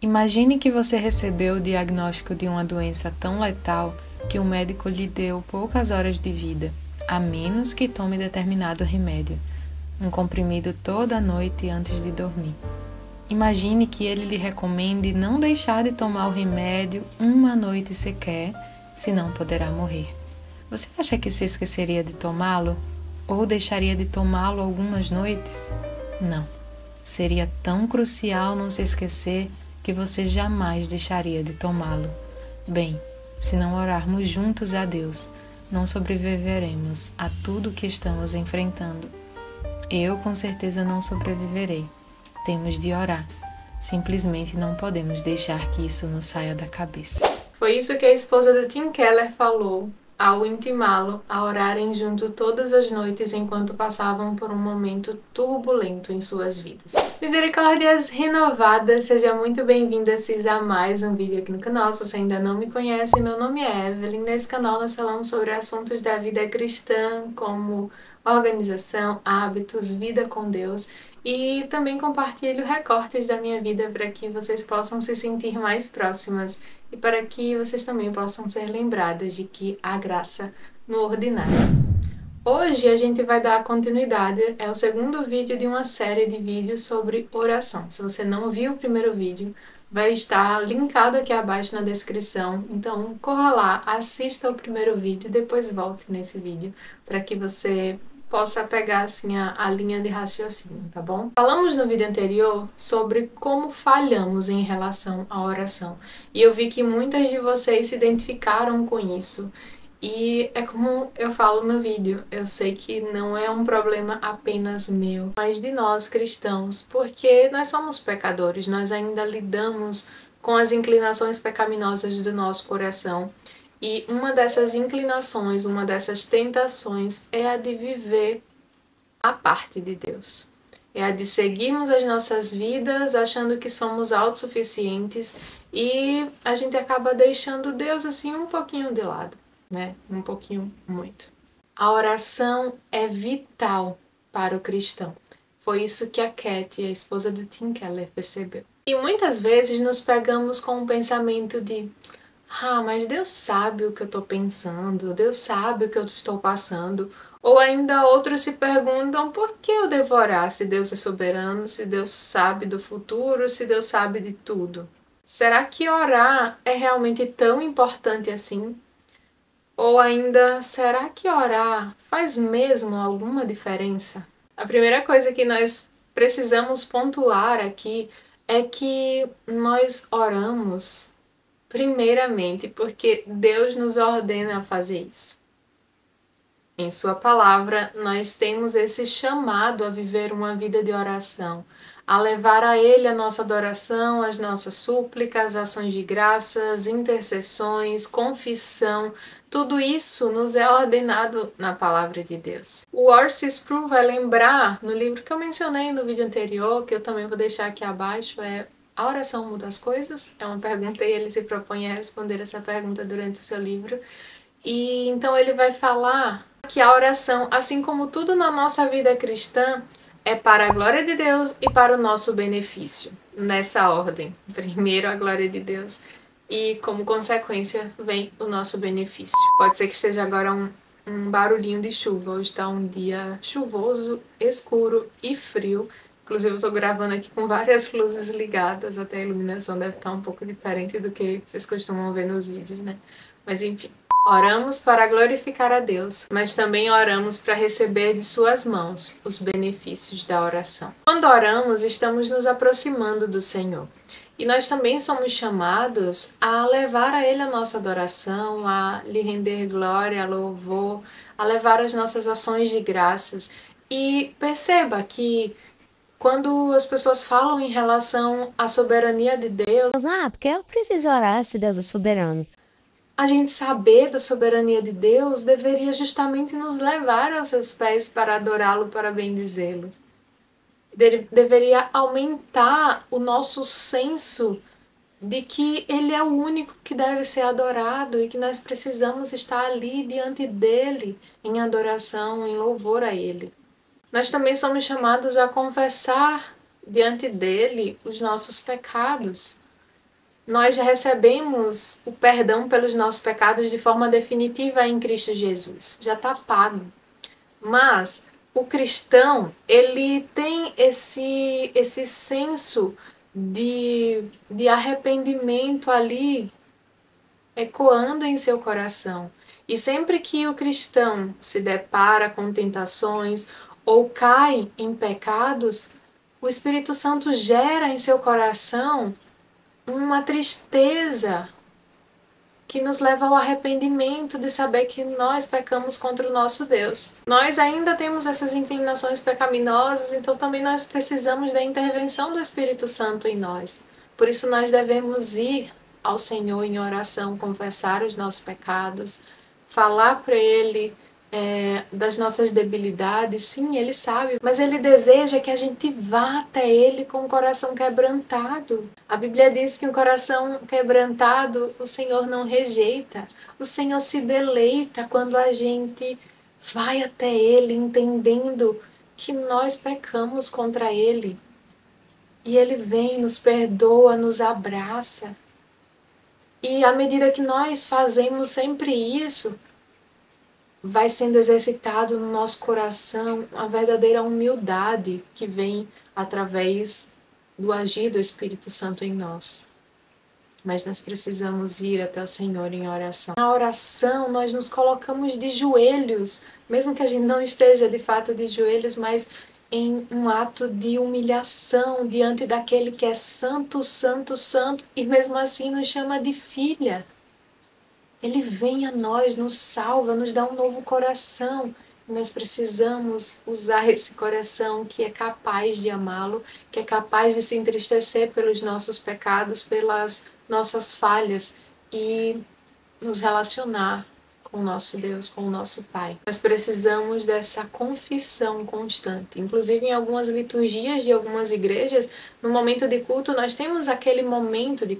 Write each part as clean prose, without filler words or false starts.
Imagine que você recebeu o diagnóstico de uma doença tão letal que o médico lhe deu poucas horas de vida, a menos que tome determinado remédio, um comprimido toda noite antes de dormir. Imagine que ele lhe recomende não deixar de tomar o remédio uma noite sequer, senão poderá morrer. Você acha que se esqueceria de tomá-lo? Ou deixaria de tomá-lo algumas noites? Não. Seria tão crucial não se esquecer que você jamais deixaria de tomá-lo. Bem, se não orarmos juntos a Deus, não sobreviveremos a tudo o que estamos enfrentando. Eu com certeza não sobreviverei. Temos de orar. Simplesmente não podemos deixar que isso nos saia da cabeça. Foi isso que a esposa do Tim Keller falou ao intimá-lo a orarem junto todas as noites enquanto passavam por um momento turbulento em suas vidas. Misericórdias renovadas, seja muito bem-vinda a mais um vídeo aqui no canal. Se você ainda não me conhece, meu nome é Evelyn. Nesse canal nós falamos sobre assuntos da vida cristã, como organização, hábitos, vida com Deus, e também compartilho recortes da minha vida para que vocês possam se sentir mais próximas e para que vocês também possam ser lembradas de que há graça no ordinário. Hoje a gente vai dar continuidade, é o segundo vídeo de uma série de vídeos sobre oração. Se você não viu o primeiro vídeo, vai estar linkado aqui abaixo na descrição, então corra lá, assista o primeiro vídeo e depois volte nesse vídeo para que você possa pegar assim a linha de raciocínio, tá bom? Falamos no vídeo anterior sobre como falhamos em relação à oração, e eu vi que muitas de vocês se identificaram com isso. E é como eu falo no vídeo, eu sei que não é um problema apenas meu, mas de nós cristãos, porque nós somos pecadores, nós ainda lidamos com as inclinações pecaminosas do nosso coração. E uma dessas inclinações, uma dessas tentações é a de viver à parte de Deus. É a de seguirmos as nossas vidas achando que somos autossuficientes e a gente acaba deixando Deus assim um pouquinho de lado, né? Um pouquinho muito. A oração é vital para o cristão. Foi isso que a Katie, a esposa do Tim Keller, percebeu. E muitas vezes nos pegamos com o pensamento de mas Deus sabe o que eu estou pensando, Deus sabe o que eu estou passando. Ou ainda outros se perguntam por que eu devo orar se Deus é soberano, se Deus sabe do futuro, se Deus sabe de tudo. Será que orar é realmente tão importante assim? Ou ainda, será que orar faz mesmo alguma diferença? A primeira coisa que nós precisamos pontuar aqui é que nós oramos primeiramente porque Deus nos ordena a fazer isso. Em sua palavra, nós temos esse chamado a viver uma vida de oração, a levar a Ele a nossa adoração, as nossas súplicas, ações de graças, intercessões, confissão. Tudo isso nos é ordenado na palavra de Deus. O R.C. Sproul vai lembrar, no livro que eu mencionei no vídeo anterior, que eu também vou deixar aqui abaixo, A Oração Muda as Coisas? É uma pergunta e ele se propõe a responder essa pergunta durante o seu livro. E então ele vai falar que a oração, assim como tudo na nossa vida cristã, é para a glória de Deus e para o nosso benefício. Nessa ordem. Primeiro a glória de Deus e, como consequência, vem o nosso benefício. Pode ser que esteja agora um barulhinho de chuva. Hoje está um dia chuvoso, escuro e frio. Inclusive eu estou gravando aqui com várias luzes ligadas, até a iluminação deve estar um pouco diferente do que vocês costumam ver nos vídeos, né? Mas enfim. Oramos para glorificar a Deus, mas também oramos para receber de suas mãos os benefícios da oração. Quando oramos, estamos nos aproximando do Senhor. E nós também somos chamados a levar a Ele a nossa adoração, a lhe render glória, louvor, a levar as nossas ações de graças. E perceba que quando as pessoas falam em relação à soberania de Deus, porque eu preciso orar se Deus é soberano. A gente saber da soberania de Deus deveria justamente nos levar aos seus pés para adorá-lo, para bendizê-lo. Deveria aumentar o nosso senso de que Ele é o único que deve ser adorado e que nós precisamos estar ali diante dEle, em adoração, em louvor a Ele. Nós também somos chamados a confessar diante dEle os nossos pecados. nós recebemos o perdão pelos nossos pecados de forma definitiva em Cristo Jesus. Já está pago. Mas o cristão, ele tem esse senso de arrependimento ali ecoando em seu coração. E sempre que o cristão se depara com tentações ou cai em pecados, o Espírito Santo gera em seu coração uma tristeza que nos leva ao arrependimento de saber que nós pecamos contra o nosso Deus. Nós ainda temos essas inclinações pecaminosas, então também nós precisamos da intervenção do Espírito Santo em nós. Por isso nós devemos ir ao Senhor em oração, confessar os nossos pecados, falar para Ele das nossas debilidades. Sim, Ele sabe, mas Ele deseja que a gente vá até Ele com o coração quebrantado. A Bíblia diz que um coração quebrantado o Senhor não rejeita. O Senhor se deleita quando a gente vai até Ele entendendo que nós pecamos contra Ele. E Ele vem, nos perdoa, nos abraça. E à medida que nós fazemos sempre isso, vai sendo exercitado no nosso coração a verdadeira humildade que vem através do agir do Espírito Santo em nós. Mas nós precisamos ir até o Senhor em oração. Na oração, nós nos colocamos de joelhos, mesmo que a gente não esteja de fato de joelhos, mas em um ato de humilhação diante daquele que é santo, santo, santo, e mesmo assim nos chama de filha. Ele vem a nós, nos salva, nos dá um novo coração. E nós precisamos usar esse coração que é capaz de amá-lo, que é capaz de se entristecer pelos nossos pecados, pelas nossas falhas e nos relacionar com o nosso Deus, com o nosso Pai. Nós precisamos dessa confissão constante. Inclusive, em algumas liturgias de algumas igrejas, no momento de culto, nós temos aquele momento de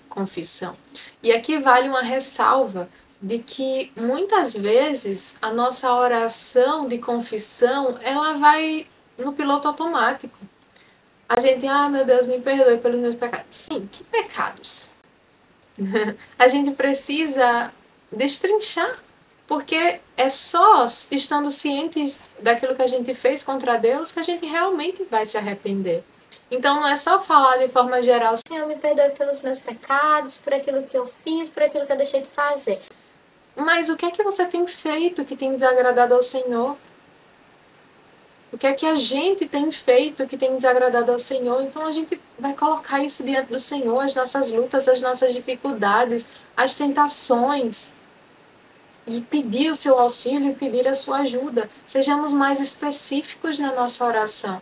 confissão. E aqui vale uma ressalva de que, muitas vezes, a nossa oração de confissão, ela vai no piloto automático. A gente, meu Deus, me perdoe pelos meus pecados. Sim, que pecados? A gente precisa destrinchar, porque é só estando cientes daquilo que a gente fez contra Deus que a gente realmente vai se arrepender. Então não é só falar de forma geral, Senhor, me perdoe pelos meus pecados, por aquilo que eu fiz, por aquilo que eu deixei de fazer. Mas o que é que você tem feito que tem desagradado ao Senhor? O que é que a gente tem feito que tem desagradado ao Senhor? Então a gente vai colocar isso diante do Senhor, as nossas lutas, as nossas dificuldades, as tentações, e pedir o seu auxílio e pedir a sua ajuda. Sejamos mais específicos na nossa oração,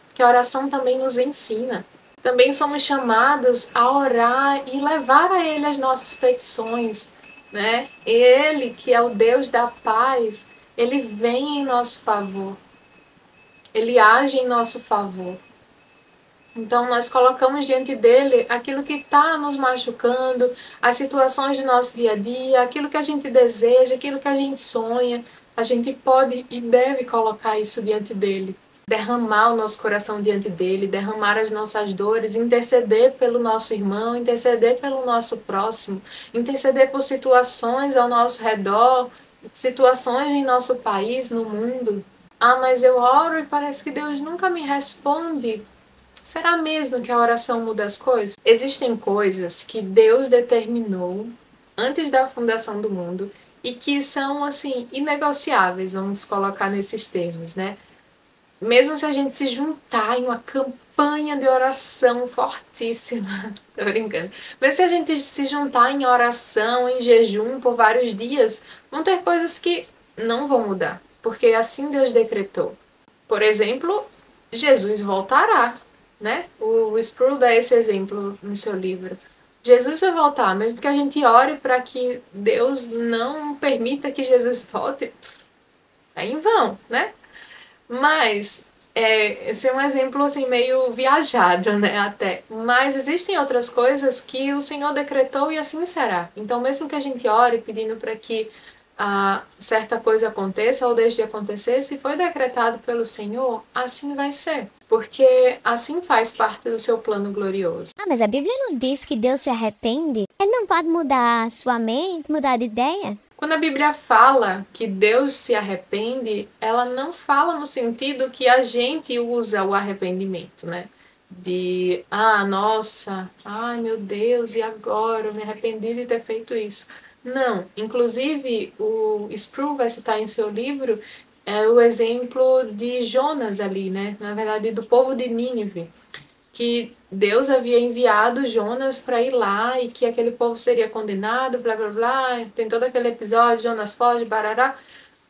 porque a oração também nos ensina. Também somos chamados a orar e levar a Ele as nossas petições, né? Ele, que é o Deus da paz, Ele vem em nosso favor. Ele age em nosso favor. Então, nós colocamos diante dele aquilo que está nos machucando, as situações do nosso dia a dia, aquilo que a gente deseja, aquilo que a gente sonha. A gente pode e deve colocar isso diante dele. Derramar o nosso coração diante dele, derramar as nossas dores, interceder pelo nosso irmão, interceder pelo nosso próximo, interceder por situações ao nosso redor, situações em nosso país, no mundo. Mas eu oro e parece que Deus nunca me responde. Será mesmo que a oração muda as coisas? Existem coisas que Deus determinou antes da fundação do mundo e que são, assim, inegociáveis, vamos colocar nesses termos, né? Mesmo se a gente se juntar em uma campanha de oração fortíssima, tô brincando, mas se a gente se juntar em oração, em jejum por vários dias, vão ter coisas que não vão mudar, porque assim Deus decretou. Por exemplo, Jesus voltará. Né? O Sproul dá esse exemplo no seu livro. Jesus vai voltar, mesmo que a gente ore para que Deus não permita que Jesus volte, é em vão, né? Mas esse é um exemplo assim, meio viajado, né? Até. Mas existem outras coisas que o Senhor decretou e assim será. Então, mesmo que a gente ore pedindo para que certa coisa aconteça ou deixe de acontecer, se foi decretado pelo Senhor, assim vai ser. Porque assim faz parte do seu plano glorioso. Ah, mas a Bíblia não diz que Deus se arrepende? Ele não pode mudar a sua mente, mudar de ideia? Quando a Bíblia fala que Deus se arrepende, ela não fala no sentido que a gente usa o arrependimento, né? De, nossa, ai meu Deus, e agora? Eu me arrependi de ter feito isso. Não, inclusive o Sproul vai citar em seu livro o exemplo de Jonas ali, né? Na verdade, do povo de Nínive, que Deus havia enviado Jonas para ir lá e que aquele povo seria condenado, blá blá blá. Tem todo aquele episódio, Jonas foge, barará.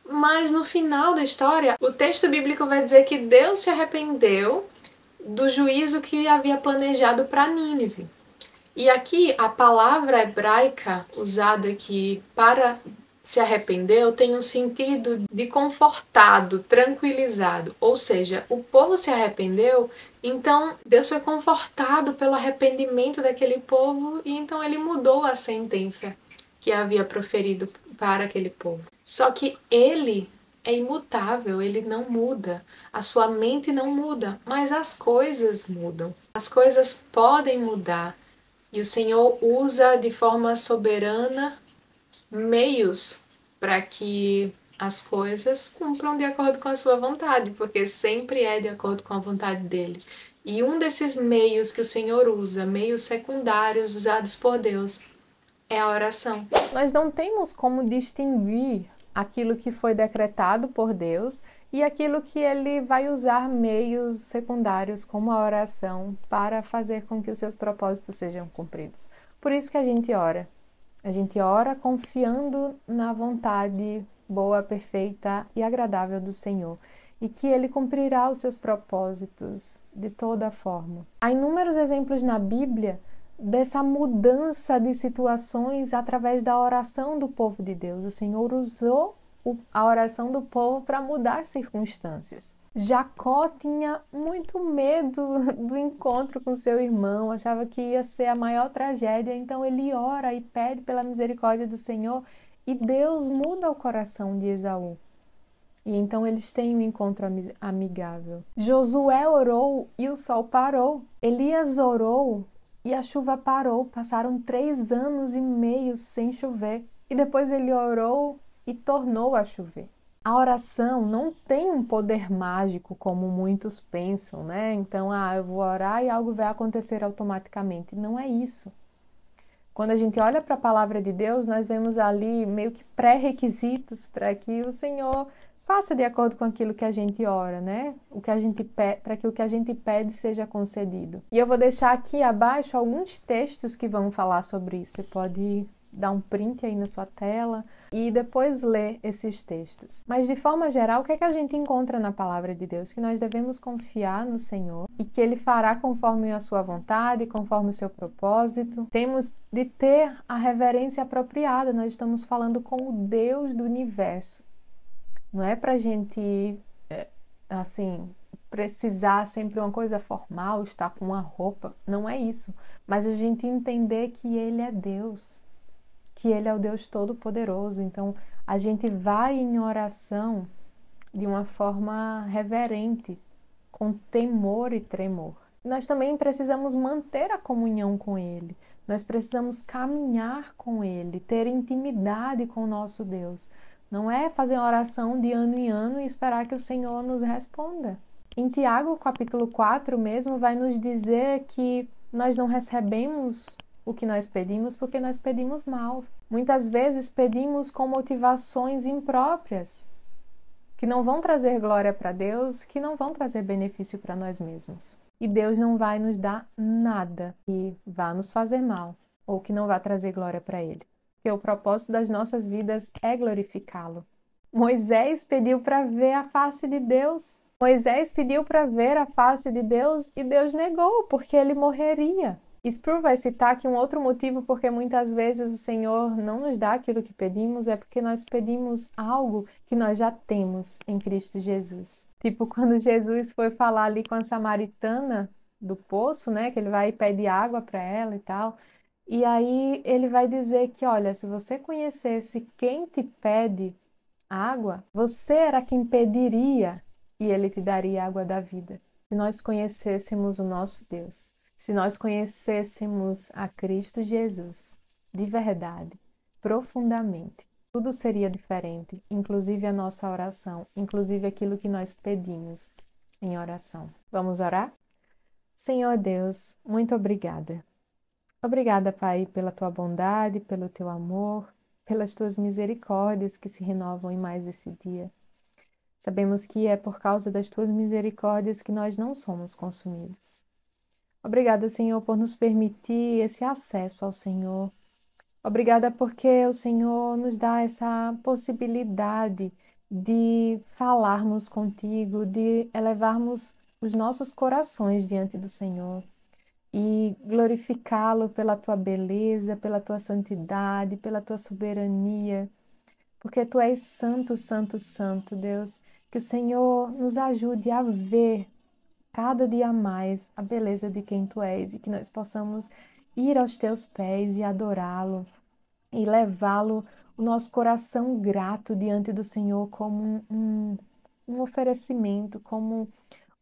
Mas no final da história, o texto bíblico vai dizer que Deus se arrependeu do juízo que havia planejado para Nínive. E aqui a palavra hebraica usada aqui para se arrependeu tem um sentido de confortado, tranquilizado. Ou seja, o povo se arrependeu, então Deus foi confortado pelo arrependimento daquele povo e então ele mudou a sentença que havia proferido para aquele povo. Só que ele é imutável, ele não muda. A sua mente não muda, mas as coisas mudam. As coisas podem mudar. E o Senhor usa de forma soberana meios para que as coisas cumpram de acordo com a sua vontade, porque sempre é de acordo com a vontade dele. E um desses meios que o Senhor usa, meios secundários usados por Deus, é a oração. Nós não temos como distinguir aquilo que foi decretado por Deus e aquilo que ele vai usar meios secundários como a oração para fazer com que os seus propósitos sejam cumpridos. Por isso que a gente ora. A gente ora confiando na vontade boa, perfeita e agradável do Senhor e que Ele cumprirá os seus propósitos de toda forma. Há inúmeros exemplos na Bíblia dessa mudança de situações através da oração do povo de Deus. O Senhor usou a oração do povo para mudar circunstâncias. Jacó tinha muito medo do encontro com seu irmão, achava que ia ser a maior tragédia, então ele ora e pede pela misericórdia do Senhor e Deus muda o coração de Esaú. E então eles têm um encontro amigável. Josué orou e o sol parou. Elias orou e a chuva parou. Passaram 3 anos e meio sem chover. E depois ele orou e tornou a chover. A oração não tem um poder mágico como muitos pensam, né? Então, eu vou orar e algo vai acontecer automaticamente. Não é isso. Quando a gente olha para a palavra de Deus, nós vemos ali meio que pré-requisitos para que o Senhor faça de acordo com aquilo que a gente ora, né? Para que o que a gente pede seja concedido. E eu vou deixar aqui abaixo alguns textos que vão falar sobre isso. Você pode dar um print aí na sua tela e depois ler esses textos. Mas de forma geral, o que é que a gente encontra na palavra de Deus? Que nós devemos confiar no Senhor e que Ele fará conforme a sua vontade, conforme o seu propósito. Temos de ter a reverência apropriada. Nós estamos falando com o Deus do universo. Não é pra gente, precisar sempre uma coisa formal, estar com uma roupa. Não é isso. Mas a gente entender que Ele é Deus, que Ele é o Deus Todo-Poderoso. Então, a gente vai em oração de uma forma reverente, com temor e tremor. Nós também precisamos manter a comunhão com Ele. Nós precisamos caminhar com Ele, ter intimidade com o nosso Deus. Não é fazer uma oração de ano em ano e esperar que o Senhor nos responda. Em Tiago, capítulo 4 mesmo, vai nos dizer que nós não recebemos o que nós pedimos porque nós pedimos mal. Muitas vezes pedimos com motivações impróprias, que não vão trazer glória para Deus, que não vão trazer benefício para nós mesmos. E Deus não vai nos dar nada que vá nos fazer mal ou que não vá trazer glória para Ele. Porque o propósito das nossas vidas é glorificá-lo. Moisés pediu para ver a face de Deus. Moisés pediu para ver a face de Deus e Deus negou, porque ele morreria. Sproul vai citar que um outro motivo porque muitas vezes o Senhor não nos dá aquilo que pedimos é porque nós pedimos algo que nós já temos em Cristo Jesus. Tipo quando Jesus foi falar ali com a samaritana do poço, né, que ele vai e pede água para ela e tal. E aí ele vai dizer que, olha, se você conhecesse quem te pede água, você era quem pediria e ele te daria a água da vida. Se nós conhecêssemos o nosso Deus, se nós conhecêssemos a Cristo Jesus, de verdade, profundamente, tudo seria diferente, inclusive a nossa oração, inclusive aquilo que nós pedimos em oração. Vamos orar? Senhor Deus, muito obrigada. Obrigada, Pai, pela tua bondade, pelo teu amor, pelas tuas misericórdias que se renovam em mais esse dia. Sabemos que é por causa das tuas misericórdias que nós não somos consumidos. Obrigada, Senhor, por nos permitir esse acesso ao Senhor. Obrigada porque o Senhor nos dá essa possibilidade de falarmos contigo, de elevarmos os nossos corações diante do Senhor e glorificá-lo pela tua beleza, pela tua santidade, pela tua soberania, porque tu és santo, santo, santo, Deus. Que o Senhor nos ajude a ver cada dia mais a beleza de quem tu és e que nós possamos ir aos teus pés e adorá-lo e levá-lo, o nosso coração grato diante do Senhor como um oferecimento, como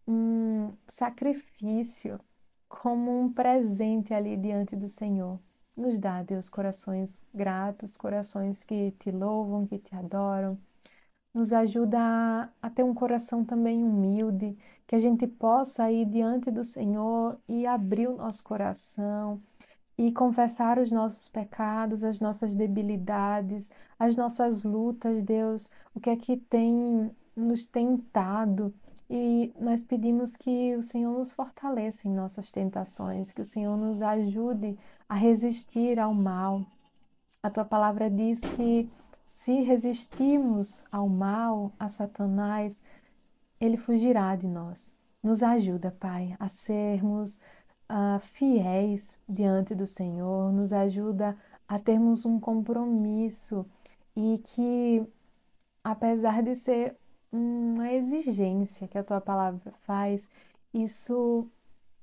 um sacrifício, como um presente ali diante do Senhor. Nos dá, Deus, corações gratos, corações que te louvam, que te adoram. Nos ajuda a ter um coração também humilde, que a gente possa ir diante do Senhor e abrir o nosso coração e confessar os nossos pecados, as nossas debilidades, as nossas lutas, Deus, o que é que tem nos tentado. E nós pedimos que o Senhor nos fortaleça em nossas tentações, que o Senhor nos ajude a resistir ao mal. A tua palavra diz que se resistirmos ao mal, a Satanás, ele fugirá de nós. Nos ajuda, Pai, a sermos fiéis diante do Senhor, nos ajuda a termos um compromisso e que, apesar de ser uma exigência que a tua palavra faz, isso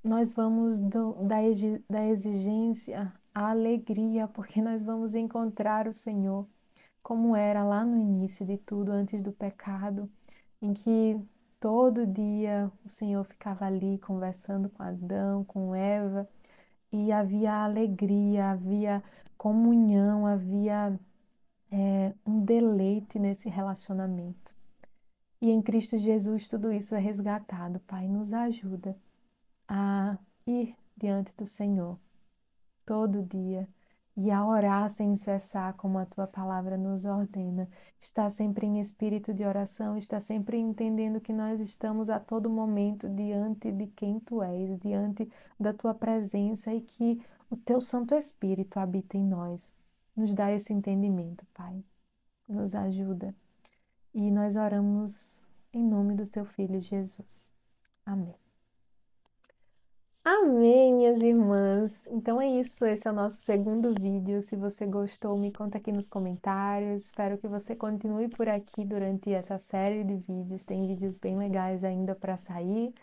nós vamos da exigência à alegria, porque nós vamos encontrar o Senhor como era lá no início de tudo, antes do pecado, em que todo dia o Senhor ficava ali conversando com Adão, com Eva, e havia alegria, havia comunhão, havia um deleite nesse relacionamento. E em Cristo Jesus tudo isso é resgatado, Pai. Nos ajuda a ir diante do Senhor todo dia e a orar sem cessar, como a tua palavra nos ordena. Está sempre em espírito de oração, está sempre entendendo que nós estamos a todo momento diante de quem tu és, diante da tua presença e que o teu Santo Espírito habita em nós. Nos dá esse entendimento, Pai. Nos ajuda. E nós oramos em nome do teu Filho Jesus. Amém. Amém, minhas irmãs. Então é isso, esse é o nosso segundo vídeo. Se você gostou, me conta aqui nos comentários. Espero que você continue por aqui durante essa série de vídeos. Tem vídeos bem legais ainda para sair.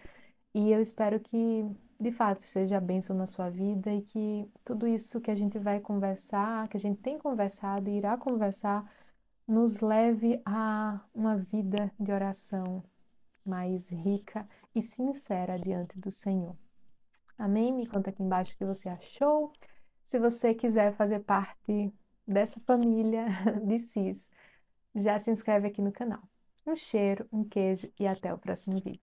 E eu espero que, de fato, seja bênção na sua vida e que tudo isso que a gente vai conversar, que a gente tem conversado e irá conversar, nos leve a uma vida de oração mais rica e sincera diante do Senhor. Amém? Me conta aqui embaixo o que você achou. Se você quiser fazer parte dessa família de Cis, já se inscreve aqui no canal. Um cheiro, um queijo e até o próximo vídeo.